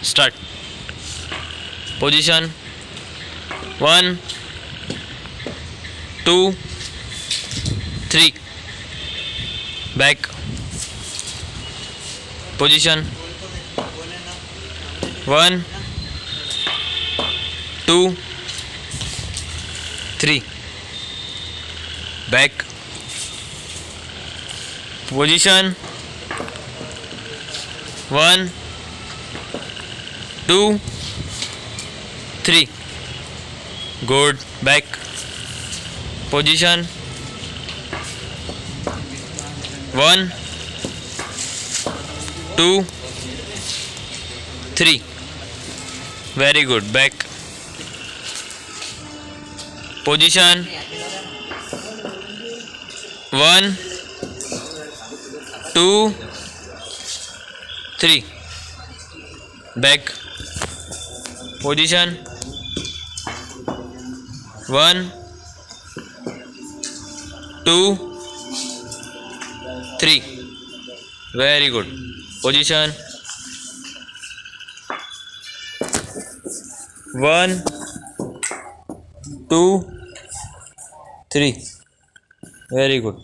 Start. Position. 1, 2, 3. Back. Position. 1, 2, 3. Back. Position. 1, 2, 3. Good. Back. Position. 1, 2, 3. Very good. Back. Position. 1, 2, 3. Back. Position. 1, 2, 3. Very good. Position. 1, 2, 3. Very good.